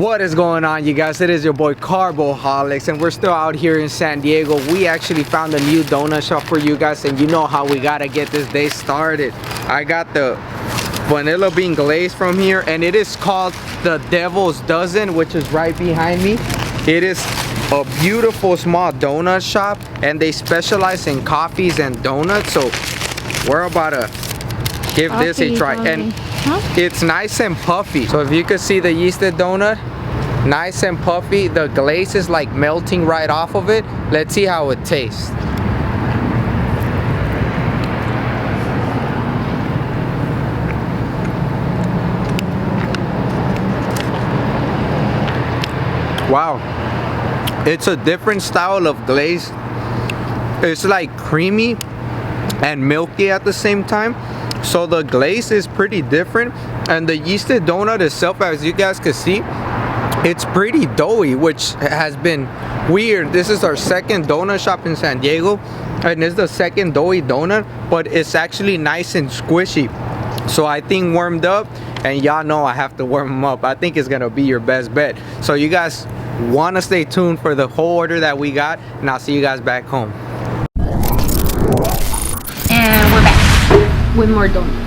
What is going on, you guys? It is your boy Carboholics, and we're still out here in San Diego. We actually found a new donut shop for you guys, and you know how we gotta get this day started. I got the vanilla bean glaze from here, and it is called the Devil's Dozen, which is right behind me. It is a beautiful small donut shop, and they specialize in coffees and donuts. So we're about to give this a try. And it's nice and puffy. So if you could see the yeasted donut, nice and puffy. The glaze is like melting right off of it. Let's see how it tastes. Wow, it's a different style of glaze. It's like creamy and milky at the same time. So the glaze is pretty different, and the yeasted donut itself, as you guys can see, it's pretty doughy, which has been weird. This is our second donut shop in San Diego, and it's the second doughy donut, but it's actually nice and squishy. So I think warmed up, and y'all know I have to warm them up. I think it's gonna be your best bet. So you guys want to stay tuned for the whole order that we got, and I'll see you guys back home. And we're back with more donuts.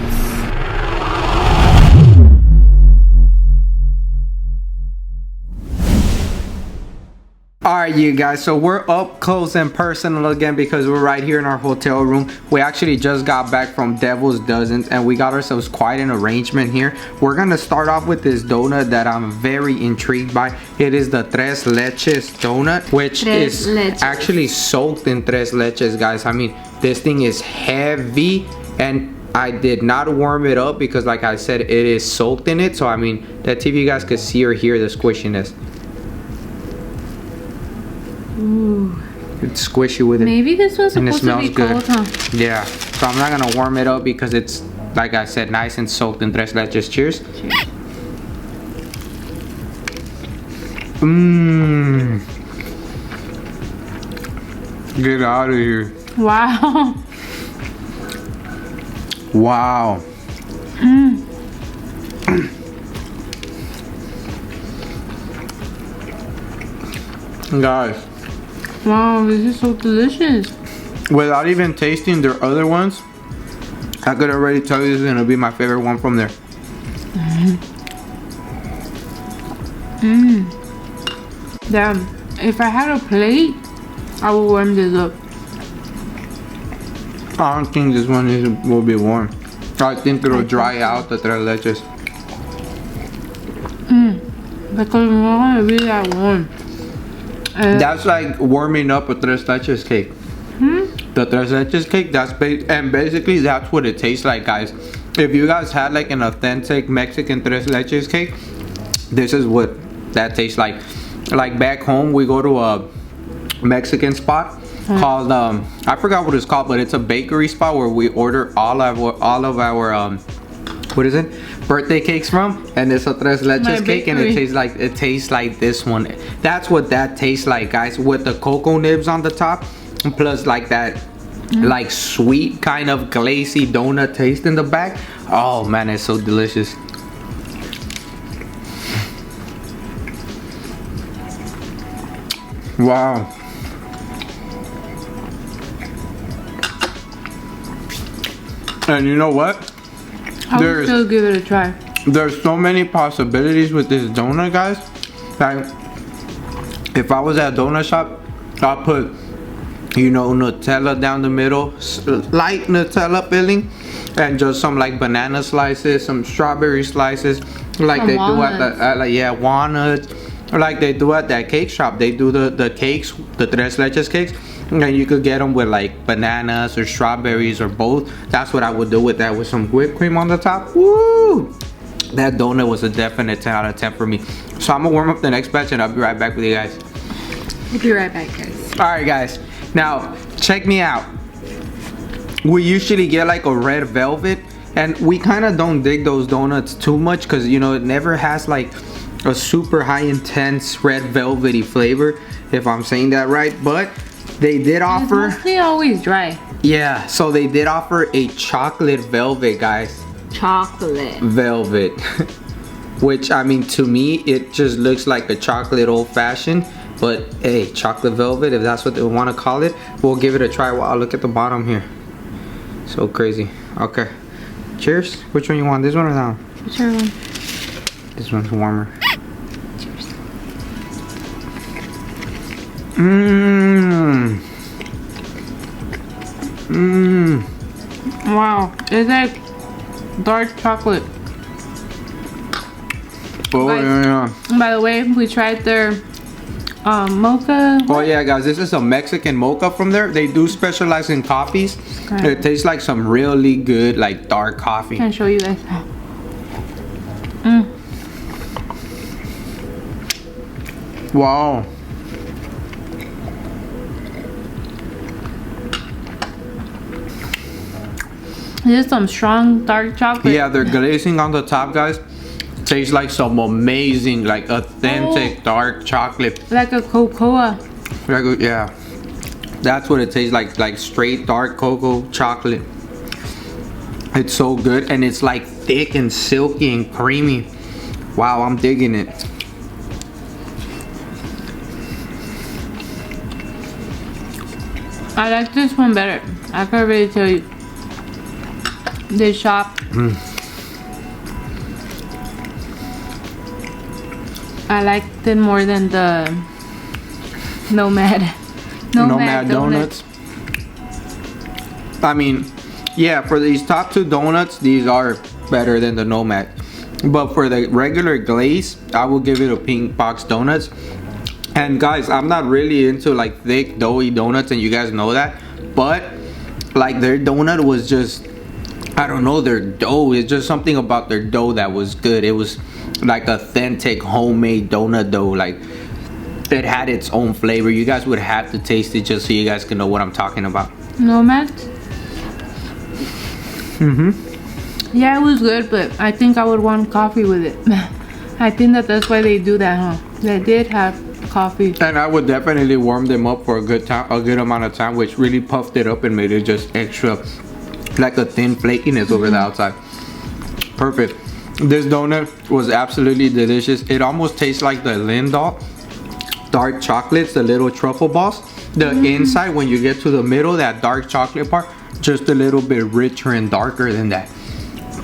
Alright, you guys, so we're up close and personal again because we're right here in our hotel room. We actually just got back from Devil's Dozens, and we got ourselves quite an arrangement here. We're gonna start off with this donut that I'm very intrigued by. It is the Tres Leches donut, which is actually soaked in Tres Leches, guys. I mean, this thing is heavy, and I did not warm it up because, like I said, it is soaked in it. So I mean, let's see if you guys could see or hear the squishiness. Ooh. It's squishy with it. Maybe this one's supposed to be cold, huh? Yeah. So I'm not gonna warm it up because it's, like I said, nice and soaked in Tres Leches. Cheers. Cheers. Mmm. Get out of here. Wow. Wow. Guys. Wow, this is so delicious. Without even tasting their other ones, I could already tell you this is gonna be my favorite one from there. Damn, if I had a plate, I would warm this up. I don't think this one will be warm. I think it'll dry out the Tres Leches. Because it's not gonna be that warm. That's like warming up a Tres Leches cake. The Tres Leches cake, and basically that's what it tastes like, guys. If you guys had like an authentic Mexican Tres Leches cake, this is what that tastes like. Like back home, we go to a Mexican spot called I forgot what it's called, but it's a bakery spot where we order all of our what is it, birthday cakes from, and it's a Tres Leches cake, and it tastes like this one. That's what that tastes like, guys, with the cocoa nibs on the top, plus like that like sweet kind of glazy donut taste in the back. Oh man, it's so delicious. Wow. And you know what? I would still give it a try. There's so many possibilities with this donut, guys. Like, if I was at a donut shop, I'll put, you know, Nutella down the middle, light Nutella filling, and just some like banana slices, some strawberry slices, like they do at the walnuts, like they do at that cake shop. They do the cakes, the Tres Leches cakes, and you could get them with like bananas or strawberries or both. That's what I would do with that, with some whipped cream on the top. Woo! That donut was a definite 10 out of 10 for me. So I'm gonna warm up the next batch, and I'll be right back with you guys. We'll be right back, guys. Alright guys, now check me out. We usually get like a red velvet, and we kind of don't dig those donuts too much because, you know, it never has like a super high intense red velvety flavor, if I'm saying that right. But they did offer, it's mostly always dry. Yeah, so they did offer a chocolate velvet, guys. Chocolate velvet. which I mean, to me, it just looks like a chocolate old-fashioned. But hey, chocolate velvet, if that's what they want to call it, we'll give it a try. Wow, look at the bottom here. So crazy. Okay. Cheers. Which one you want? This one or that one? Whichever one. This one's warmer. Cheers. Mmm. Mmm. Wow, it's like dark chocolate. Oh, Guys, yeah. by the way, we tried their mocha. Oh yeah, guys, this is a Mexican mocha from there. They do specialize in coffees. Okay. It tastes like some really good, like dark coffee. Can show you guys. Wow. This is some strong dark chocolate. Yeah, their glazing on the top, guys, tastes like some amazing, like authentic dark chocolate. Like a cocoa. Like, yeah, that's what it tastes like straight dark cocoa chocolate. It's so good, and it's like thick and silky and creamy. Wow, I'm digging it. I like this one better. I can really tell you. This shop. I liked it more than the Nomad Donuts. I mean, yeah, for these top two donuts, these are better than the Nomad. But for the regular glaze, I will give it a Pink Box Donuts. And guys, I'm not really into like thick, doughy donuts, and you guys know that. But like their donut was just, I don't know, their dough. It's just something about their dough that was good. It was like authentic homemade donut dough. Like it had its own flavor. You guys would have to taste it just so you guys can know what I'm talking about. Nomad? Yeah, it was good, but I think I would want coffee with it. I think that's why they do that, huh? They did have coffee. And I would definitely warm them up for a good amount of time, which really puffed it up and made it just extra, like a thin flakiness over the outside. Perfect. This donut was absolutely delicious. It almost tastes like the Lindor dark chocolates, the little truffle balls. The inside, when you get to the middle, that dark chocolate part, just a little bit richer and darker than that.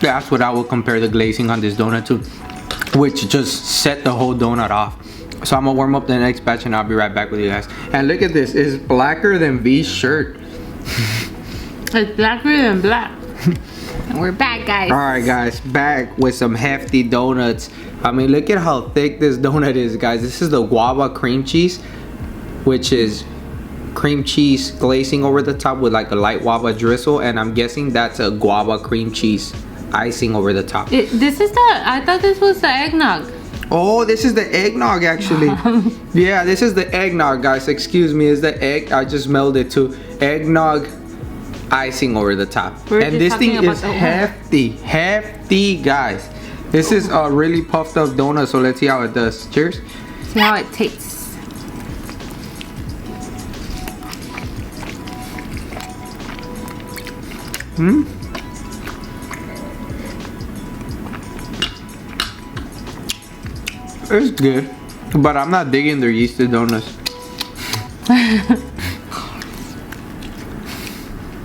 That's what I would compare the glazing on this donut to, which just set the whole donut off. So I'm gonna warm up the next batch and I'll be right back with you guys. And look at this, it's blacker than V's shirt. It's blacker than black. And we're back, guys. Alright guys, back with some hefty donuts. I mean, look at how thick this donut is, guys. This is the Guava cream cheese, which is cream cheese glazing over the top with like a light guava drizzle, and I'm guessing that's a guava cream cheese icing over the top. I thought this was the eggnog. Oh, this is the eggnog actually. Yeah, this is the eggnog, guys. Excuse me, is the egg, I just melded it to eggnog icing over the top. And this thing is hefty, guys. This is a really puffed up donut, so let's see how it does. Cheers. See how it tastes. It's good, but I'm not digging their yeasted donuts.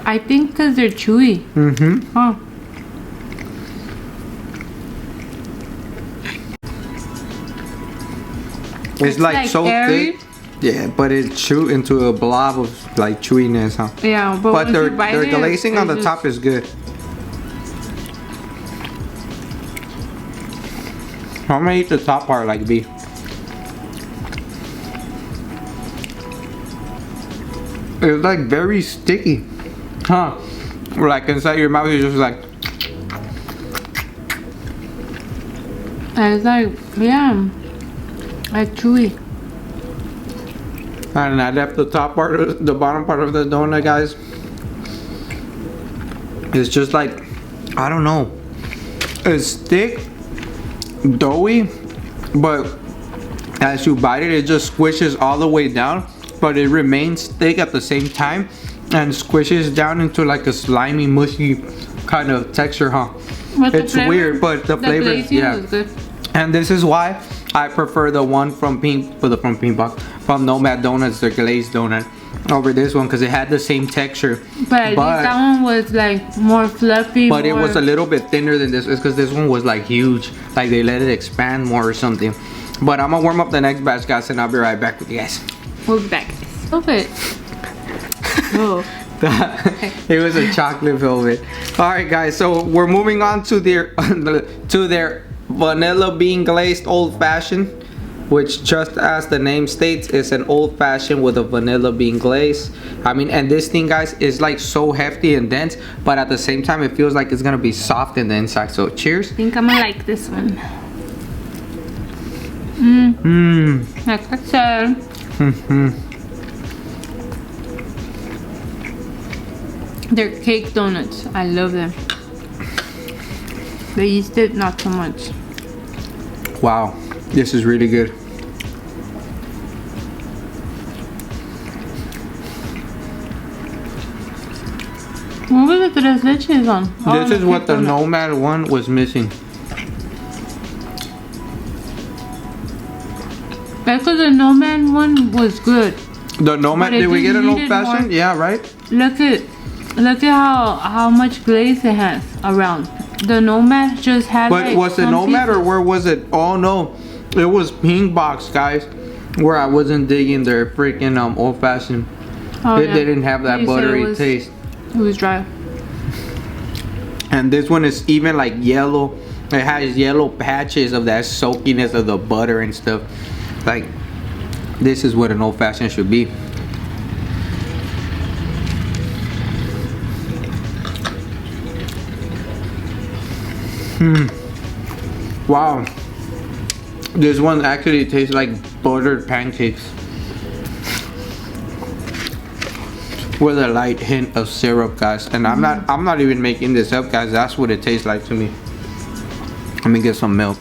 I think because they're chewy. Huh. It's like so airy. thick. Yeah, but it chew into a blob of like chewiness, huh? Yeah, but their glazing on the top is good. I'm gonna eat the top part like B. It's like very sticky, huh? Like inside your mouth, you're just like. And it's like, yeah, like chewy. And I left the top part, the bottom part of the donut, guys. It's just like, I don't know. It's thick, doughy, but as you bite it, it just squishes all the way down, but it remains thick at the same time and squishes down into like a slimy, mushy kind of texture, huh? But it's weird, but the flavor, is good. And this is why I prefer the one from from Nomad Donuts, the glazed donut, over this one, because it had the same texture. But at least that one was like more fluffy. But it was a little bit thinner than this. It's because this one was like huge. Like they let it expand more or something. But I'm gonna warm up the next batch, guys, and I'll be right back with you guys. We'll be back. Velvet. Oh. It was a chocolate velvet. All right, guys. So we're moving on to their vanilla bean glazed old fashioned, which, just as the name states, is an old fashioned with a vanilla bean glaze. I mean, and this thing, guys, is like so hefty and dense, but at the same time it feels like it's gonna be soft in the inside. So cheers. I think I'm gonna like this one. Like I said. They're cake donuts. I love them. The yeasted, not so much. Wow, this is really good. What was the tres leches on? This is what the Nomad one was missing. That's because the Nomad one was good. The Nomad, did we get an old fashioned? Yeah, right? Look at how much glaze it has around. The Nomad just had. But like was it Nomad or where was it? Oh no, it was Pink Box, guys, where I wasn't digging their freaking old fashioned. Oh, It didn't have that buttery taste. It was dry. And this one is even like yellow. It has yellow patches of that soakiness of the butter and stuff. Like, this is what an old fashioned should be. Wow, this one actually tastes like buttered pancakes with a light hint of syrup, guys. And I'm not even making this up, guys. That's what it tastes like to me. Let me get some milk.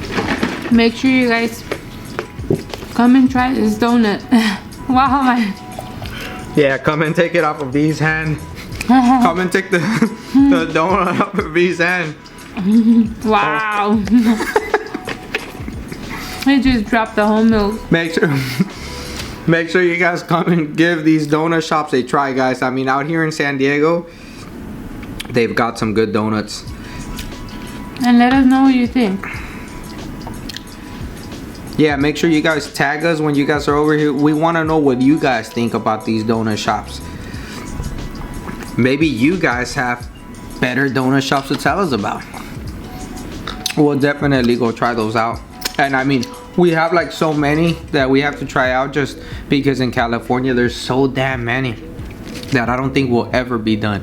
Make sure you guys come and try this donut. Wow, man. Yeah, come and take it off of V's hand. Come and take the donut off of V's hand. Wow. I just dropped the whole milk. Make sure you guys come and give these donut shops a try, guys. I mean, out here in San Diego, they've got some good donuts. And let us know what you think. Yeah, make sure you guys tag us when you guys are over here. We want to know what you guys think about these donut shops. Maybe you guys have better donut shops to tell us about. We'll definitely go try those out. And I mean, we have like so many that we have to try out, just because in California there's so damn many that I don't think will ever be done,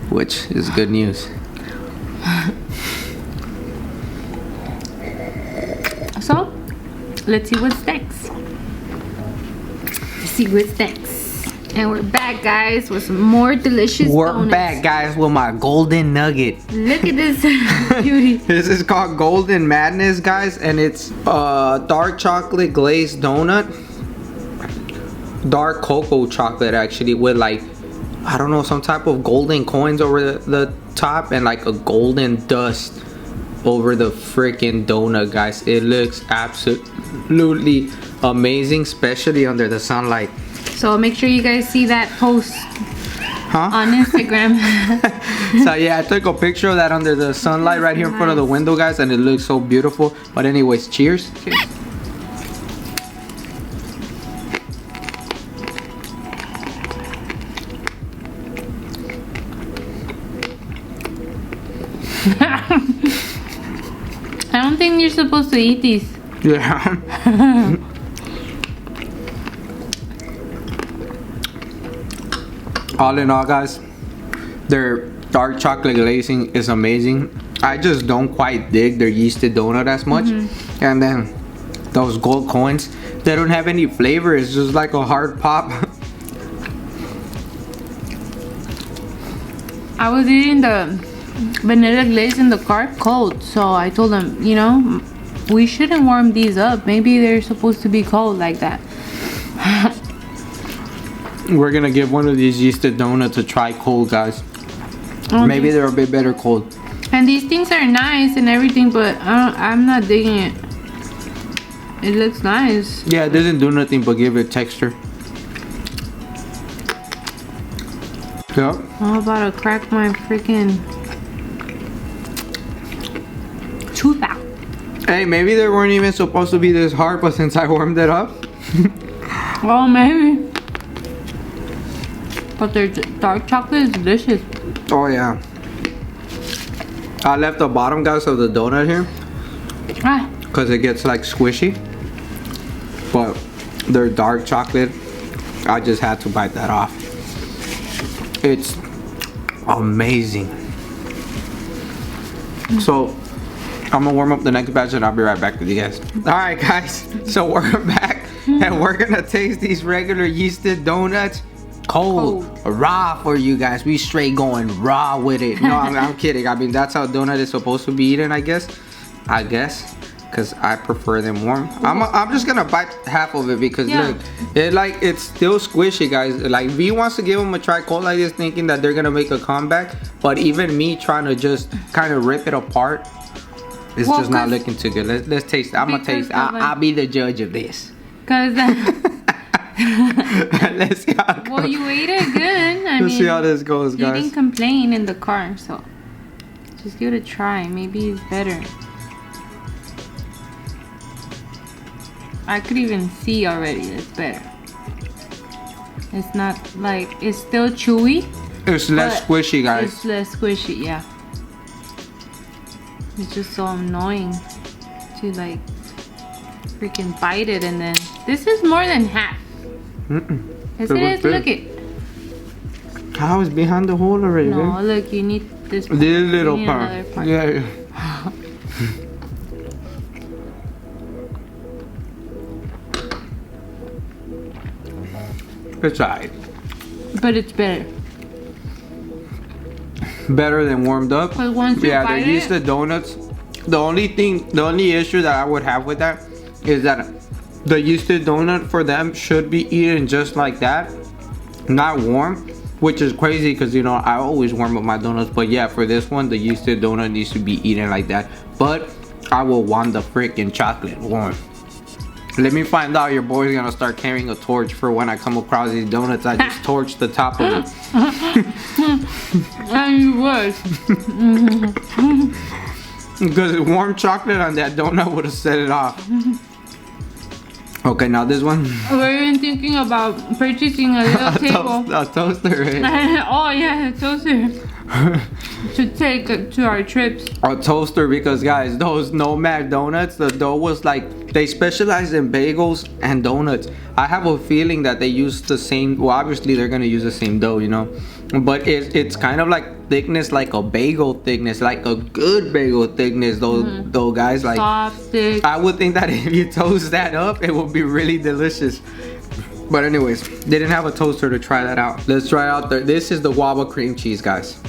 which is good news. So, let's see what's next. Let's see what's next. And we're back, guys, with some more delicious donuts. We're back, guys, with my golden nugget. Look at this beauty. This is called Golden Madness, guys, and it's dark chocolate glazed donut. Dark cocoa chocolate, actually, with like, I don't know, some type of golden coins over the top and like a golden dust over the freaking donut, guys. It looks absolutely amazing, especially under the sunlight. So make sure you guys see that post on Instagram. So yeah, I took a picture of that under the sunlight right here in front of the window, guys, and it looks so beautiful. But anyways, cheers. Cheers. I don't think you're supposed to eat these. Yeah. All in all, guys, their dark chocolate glazing is amazing. I just don't quite dig their yeasted donut as much. And then those gold coins, they don't have any flavor. It's just like a hard pop. I was eating the vanilla glaze in the car cold, so I told them, you know, we shouldn't warm these up. Maybe they're supposed to be cold like that. We're gonna give one of these yeasted donuts a try cold, guys. Okay. Maybe they're a bit better cold. And these things are nice and everything, but I'm not digging it. It looks nice. Yeah, it doesn't do nothing but give it texture. Yep. I'm about to crack my freaking tooth out. Hey, maybe they weren't even supposed to be this hard, but since I warmed it up. Well, maybe. But their dark chocolate is delicious. Oh yeah. I left the bottom, guys, of the donut here Ah, because it gets like squishy. But their dark chocolate, I just had to bite that off. It's amazing. So I'm gonna warm up the next batch and I'll be right back with you guys. Alright guys, so we're back and we're gonna taste these regular yeasted donuts cold, raw for you guys. We straight going raw with it. No, I'm kidding. I mean, that's how donut is supposed to be eaten, I guess, because I prefer them warm. I'm just gonna bite half of it because look, it's still squishy, guys. Like V wants to give them a try cold like this, thinking that they're gonna make a comeback, but even me trying to just kind of rip it apart, it's just not looking too good. Let's taste it. I'm gonna taste it. I'll be the judge of this. Cause let's see how it goes. well, you ate it good. Let's see how this goes, guys. You didn't complain in the car, so just give it a try. Maybe it's better. I could even see already it's better. It's not like, it's still chewy. It's less squishy, guys. It's less squishy, yeah. It's just so annoying to like freaking bite it, and then this is more than half. Yes, it is. Look it. How is behind the hole already? No, babe? look, you need this part. This little You need part. another part. Yeah. It's alright. But it's better. Better than warmed up. But once you Yeah, bite they're used to donuts. The only issue that I would have with that is that the yeasted donut for them should be eaten just like that, not warm, which is crazy because, you know, I always warm up my donuts. But yeah, for this one, the yeasted donut needs to be eaten like that. But I will want the freaking chocolate warm. Let me find out your boy's gonna start carrying a torch for when I come across these donuts. I just torch the top of it. And you would. Because warm chocolate on that donut would have set it off. Okay, now this one. We're even thinking about purchasing a little table. A toaster, right? Oh yeah, a toaster. To take to our trips. A toaster, because guys, those Nomad donuts, the dough was like, they specialize in bagels and donuts. I have a feeling that they use the same, well, obviously they're gonna use the same dough, you know, but it's kind of like thickness, like a bagel thickness, like a good bagel thickness, though guys, like soft, thick. I would think that if you toast that up, it would be really delicious. But anyways, they didn't have a toaster to try that out. Let's try out this is the guava cream cheese, guys.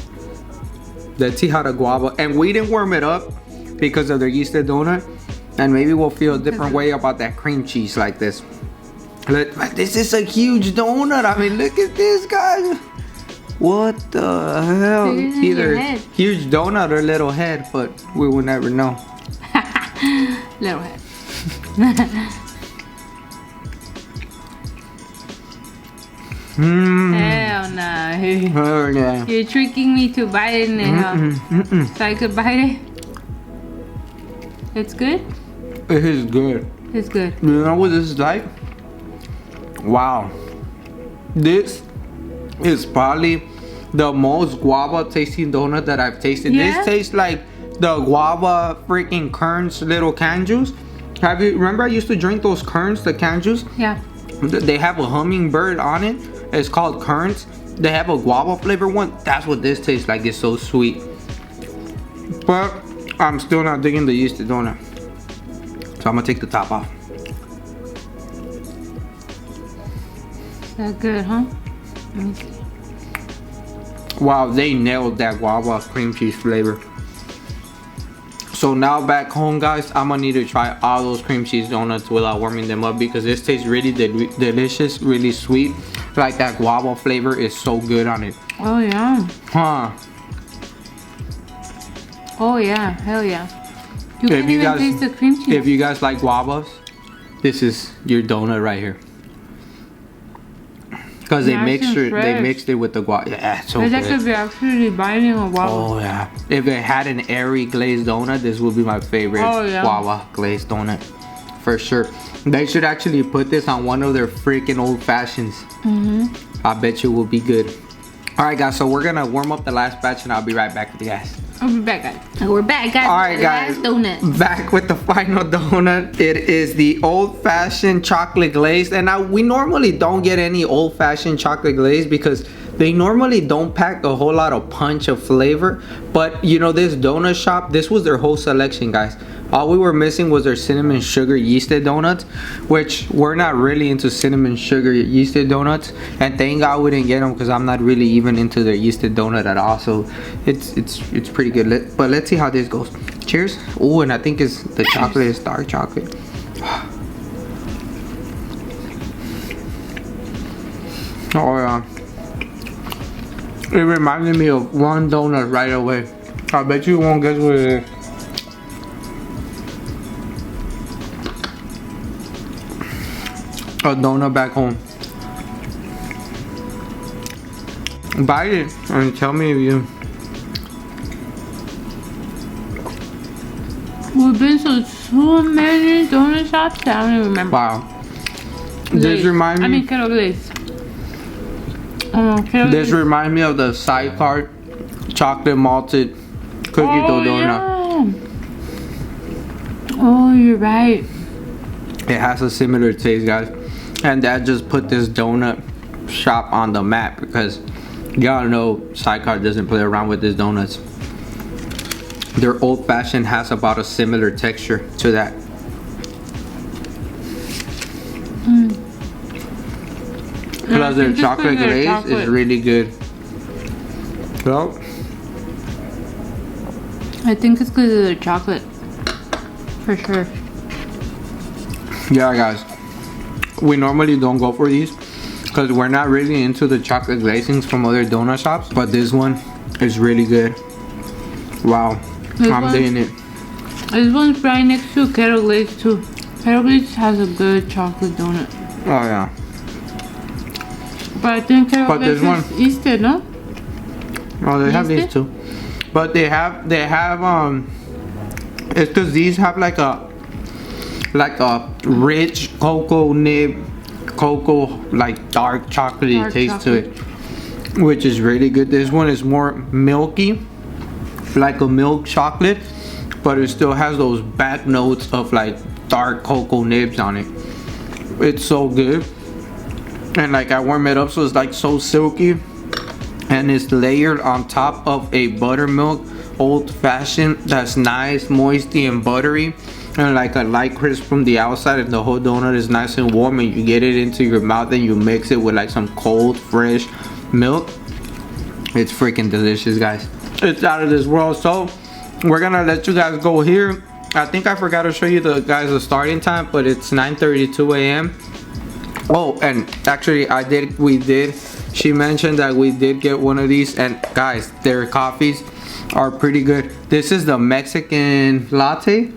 Let's see how the guava, and we didn't warm it up because of their yeasted donut, and maybe we'll feel a different way about that cream cheese like this. This is a huge donut. I mean, look at this, guys. What the hell? Either huge donut or little head, but we will never know. Little head. Hell no. Oh, yeah. You're tricking me to bite it now. So I could bite it. It's good? It is good. It's good. You know what this is like? Wow. This is probably the most guava tasting donut that I've tasted. Yeah? This tastes like the guava freaking Kern's little can juice. Remember I used to drink those Kern's, the can juice? Yeah. They have a hummingbird on it. It's called Kern's. They have a guava flavor one. That's what this tastes like. It's so sweet. But I'm still not digging the yeasted donut. So I'm gonna take the top off. Is that good, huh? Let me see. Wow, they nailed that guava cream cheese flavor. So now back home, guys, I'm gonna need to try all those cream cheese donuts without warming them up, because this tastes really delicious, really sweet. Like that guava flavor is so good on it. Oh yeah. Huh. Oh yeah, hell yeah. You can even taste the cream cheese. If you guys like guavas, this is your donut right here. Because they mixed it with the guava. Yeah, it's so good. It's like if you're actually biting a guava. Oh yeah. If it had an airy glazed donut, this would be my favorite guava glazed donut. For sure. They should actually put this on one of their freaking old fashions. I bet you will be good. Alright guys, so we're gonna warm up the last batch and I'll be right back with you guys. I'll be back, guys. We're back, guys. Alright guys, donut. Back with the final donut. It is the old-fashioned chocolate glaze. And now we normally don't get any old-fashioned chocolate glaze because they normally don't pack a whole lot of punch of flavor. But you know, this donut shop, this was their whole selection, guys. All we were missing was their cinnamon sugar yeasted donuts, which we're not really into cinnamon sugar yeasted donuts. And thank God we didn't get them because I'm not really even into their yeasted donut at all. So it's pretty good. But let's see how this goes. Cheers. Oh, and I think the chocolate is dark chocolate. Oh yeah. It reminded me of one donut right away. I bet you won't guess what it is. A donut back home. Bite it and tell me if you. We've been to so many donut shops that I don't even remember. Wow. This reminds me. I mean, kettle glaze. This reminds me of the Sidecar chocolate malted cookie dough donut. Yeah. Oh, you're right. It has a similar taste, guys. And that just put this donut shop on the map because y'all know Sidecar doesn't play around with these donuts. Their old fashioned has about a similar texture to that. Plus their chocolate glaze is really good. Well, I think it's because of the chocolate. For sure. Yeah, guys. We normally don't go for these because we're not really into the chocolate glazings from other donut shops. But this one is really good. Wow. I'm digging it. This one's right next to kettle glaze too. Kettle glaze has a good chocolate donut. Oh yeah. But I think kettle glaze is Easter, no? Oh, they have these too. But they have it's because these have like a rich cocoa nib, like dark chocolatey taste to it, which is really good. This one is more milky, like a milk chocolate, but it still has those back notes of like dark cocoa nibs on it. It's so good. And like I warm it up so it's like so silky, and it's layered on top of a buttermilk old-fashioned that's nice, moisty and buttery, and like a light crisp from the outside, and the whole donut is nice and warm, and you get it into your mouth and you mix it with like some cold fresh milk. It's freaking delicious, guys. It's out of this world. So we're gonna let you guys go here. I think I forgot to show you the starting time, but it's 9:32 a.m. Oh, and actually she mentioned that we did get one of these, and guys, their coffees are pretty good. This is the Mexican latte.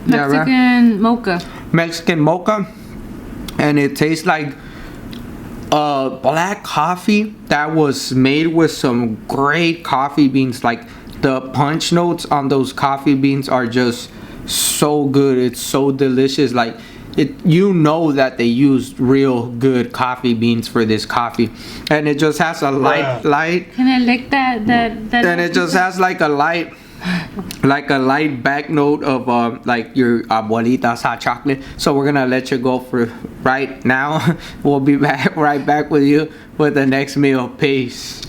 Mexican mocha. Mexican mocha, and it tastes like black coffee that was made with some great coffee beans. Like the punch notes on those coffee beans are just so good. It's so delicious. Like you know that they used real good coffee beans for this coffee, and it just has a light. Can I lick that? And it just has like a light back note of like your abuelita's hot chocolate. So we're gonna let you go for right now. We'll be right back with you with the next meal. Peace.